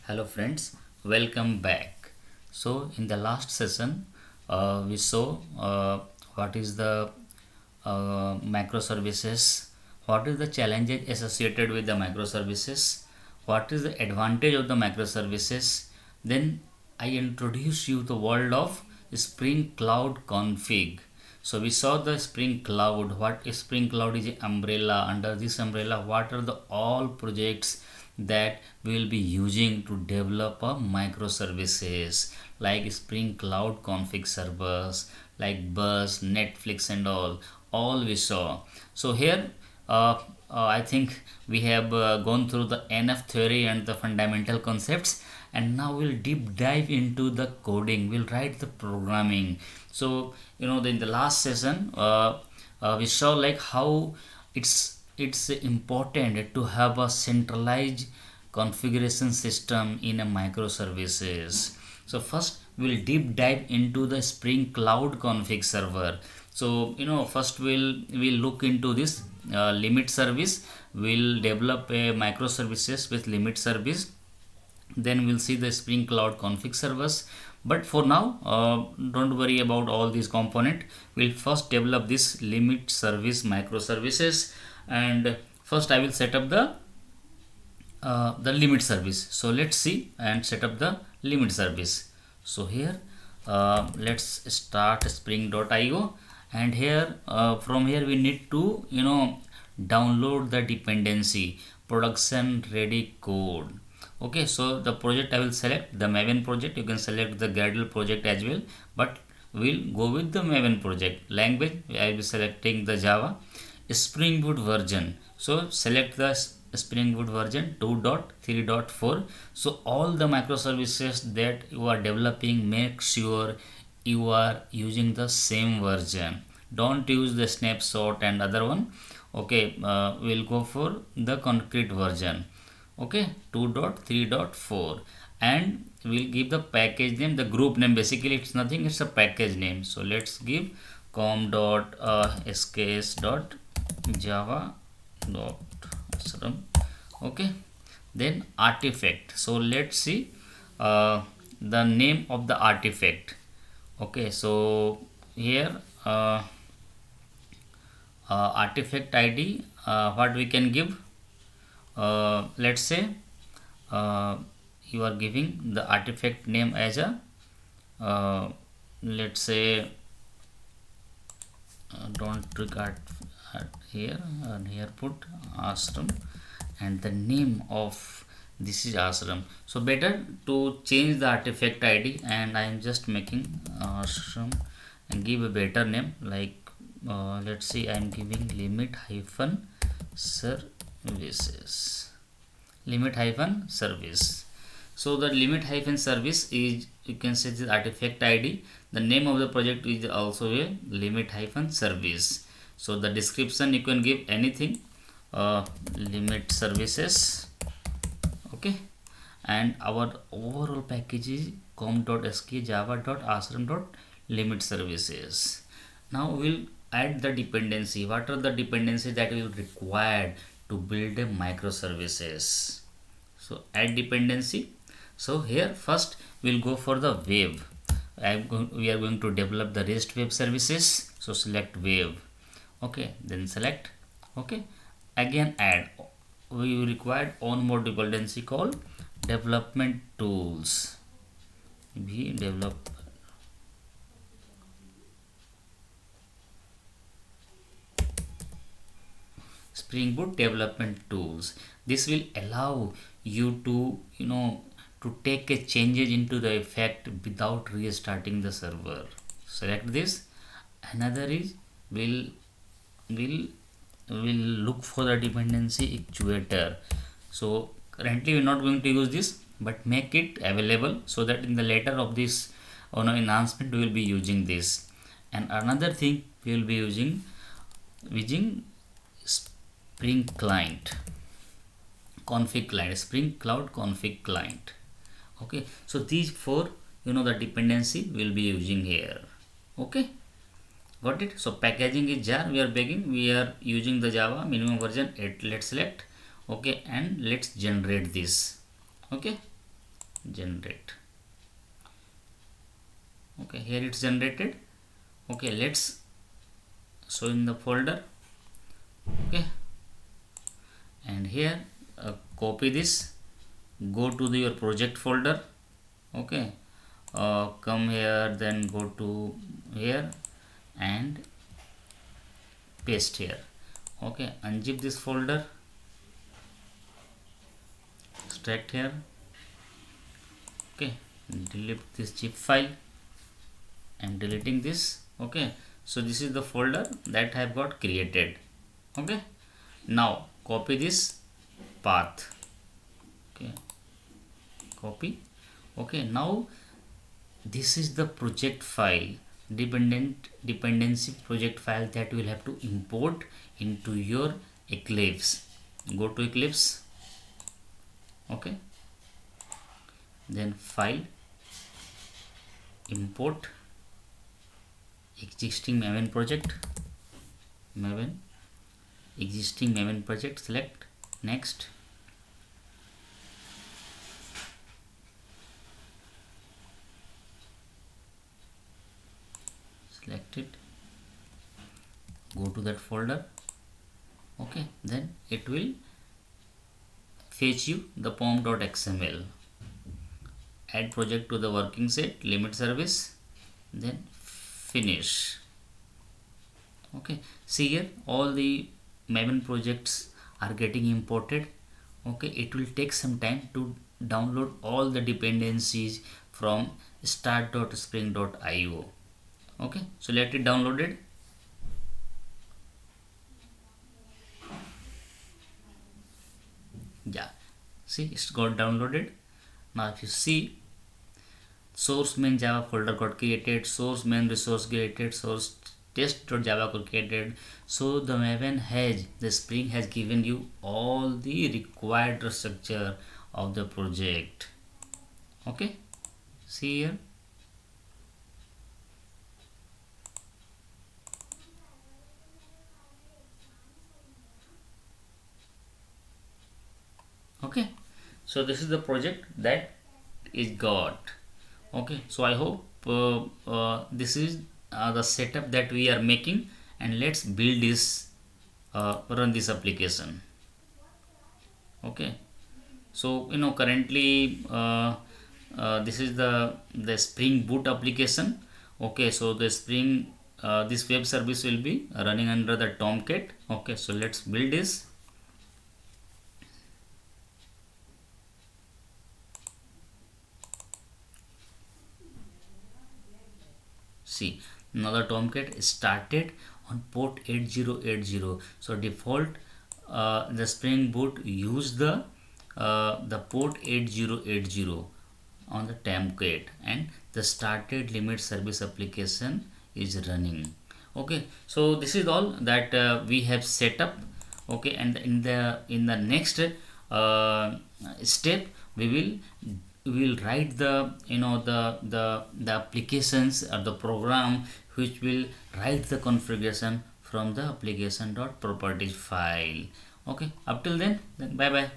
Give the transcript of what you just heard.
Hello friends, welcome back. So in the last session, we saw what is the microservices, what is the challenges associated with the microservices, what is the advantage of the microservices. Then I introduce you the world of Spring Cloud Config. So we saw the Spring Cloud. What is Spring Cloud is an umbrella. Under this umbrella, what are the all projects that we will be using to develop a microservices like Spring Cloud Config servers, like Bus, Netflix, and all we saw. So here, I think we have gone through the enough theory and the fundamental concepts, and now we'll deep dive into the coding. We'll write the programming. So in the last session, we saw like how it's important to have a centralized configuration system in a microservices. So first we'll deep dive into the Spring Cloud Config server. So first we'll look into this limit service. We'll develop a microservices with limit service. Then we'll see the Spring Cloud Config servers. But for now, don't worry about all these component. We'll first develop this limit service microservices, and first I will set up the limit service. So let's see and set up the limit service. So here, let's start spring.io, and here from here we need to download the dependency production ready code. Okay, so the project I will select the Maven project. You can select the Gradle project as well, but we'll go with the Maven project. Language I will be selecting the Java. Spring Boot version, so select the Spring Boot version 2.3.4. So all the microservices that you are developing, make sure you are using the same version. Don't use the snapshot and other one. Okay, we'll go for the concrete version. Okay, 2.3.4, and we'll give the package name, the group name. Basically it's nothing, it's a package name. So let's give com.sks.java.srum. Okay, then artifact. So let's see the name of the artifact. Okay, so here artifact id, what we can give, let's say you are giving the artifact name as a let's say don't regard here, and here put ashram, and the name of this is ashram. So better to change the artifact id, and I am just making ashram and give a better name, like let's see, I am giving limit hyphen services, limit hyphen service. So the limit hyphen service is, you can say, the artifact id. The name of the project is also a limit hyphen service. So the description you can give anything, limit services. Okay, and our overall package is com.sk java.ashram.limit services. Now we'll add the dependency. What are the dependencies that we will require to build a microservices? So add dependency. So here first we'll go for the wave. We are going to develop the REST web services. So select wave. Okay, then select. Okay, again add. We required one more dependency called development tools. We develop Spring Boot development tools. This will allow you to to take a changes into the effect without restarting the server. Select this. Another is will will look for the dependency actuator. So currently we're not going to use this, but make it available so that in the later of this enhancement we will be using this. And another thing we will be using Spring client config client, Spring Cloud config client. Okay, so these four the dependency we'll be using here. Okay, got it. So packaging is jar, we are using the Java minimum version 8. Let's select. Okay, and let's generate this. Okay, generate. Okay, here it's generated. Okay, let's show in the folder. Okay, and here copy this, go to your project folder. Okay, come here, then go to here and paste here. Okay, unzip this folder, extract here. Okay, delete this zip file. I'm deleting this. Okay, so this is the folder that I have got created. Okay, now copy this path. Okay, copy. Okay, now this is the project file, dependency project file that you will have to import into your Eclipse. Go to Eclipse. Okay, then file, import existing Maven project, existing Maven project, select, next. Select it, go to that folder. Okay, then it will fetch you the pom.xml. Add project to the working set, limit service, then finish. Okay, see here all the Maven projects are getting imported. Okay, it will take some time to download all the dependencies from start.spring.io. Okay, so let it downloaded. Yeah, see, it's got downloaded. Now if you see, source main Java folder got created, source main resource created, source test.java got created. So the Maven has, the Spring has given you all the required structure of the project. Okay, see here. Okay, so this is the project that is got. Okay, so I hope this is the setup that we are making, and let's build this, run this application. Okay, so currently this is the Spring Boot application. Okay, so the Spring this web service will be running under the Tomcat. Okay, so let's build this. See, now the Tomcat started on port 8080. So default the Spring Boot use the port 8080 on the Tomcat, and the started limit service application is running. Okay, so this is all that we have set up. Okay, and in the next step we will write the the applications or the program which will write the configuration from the application.properties file. Okay, up till then bye bye.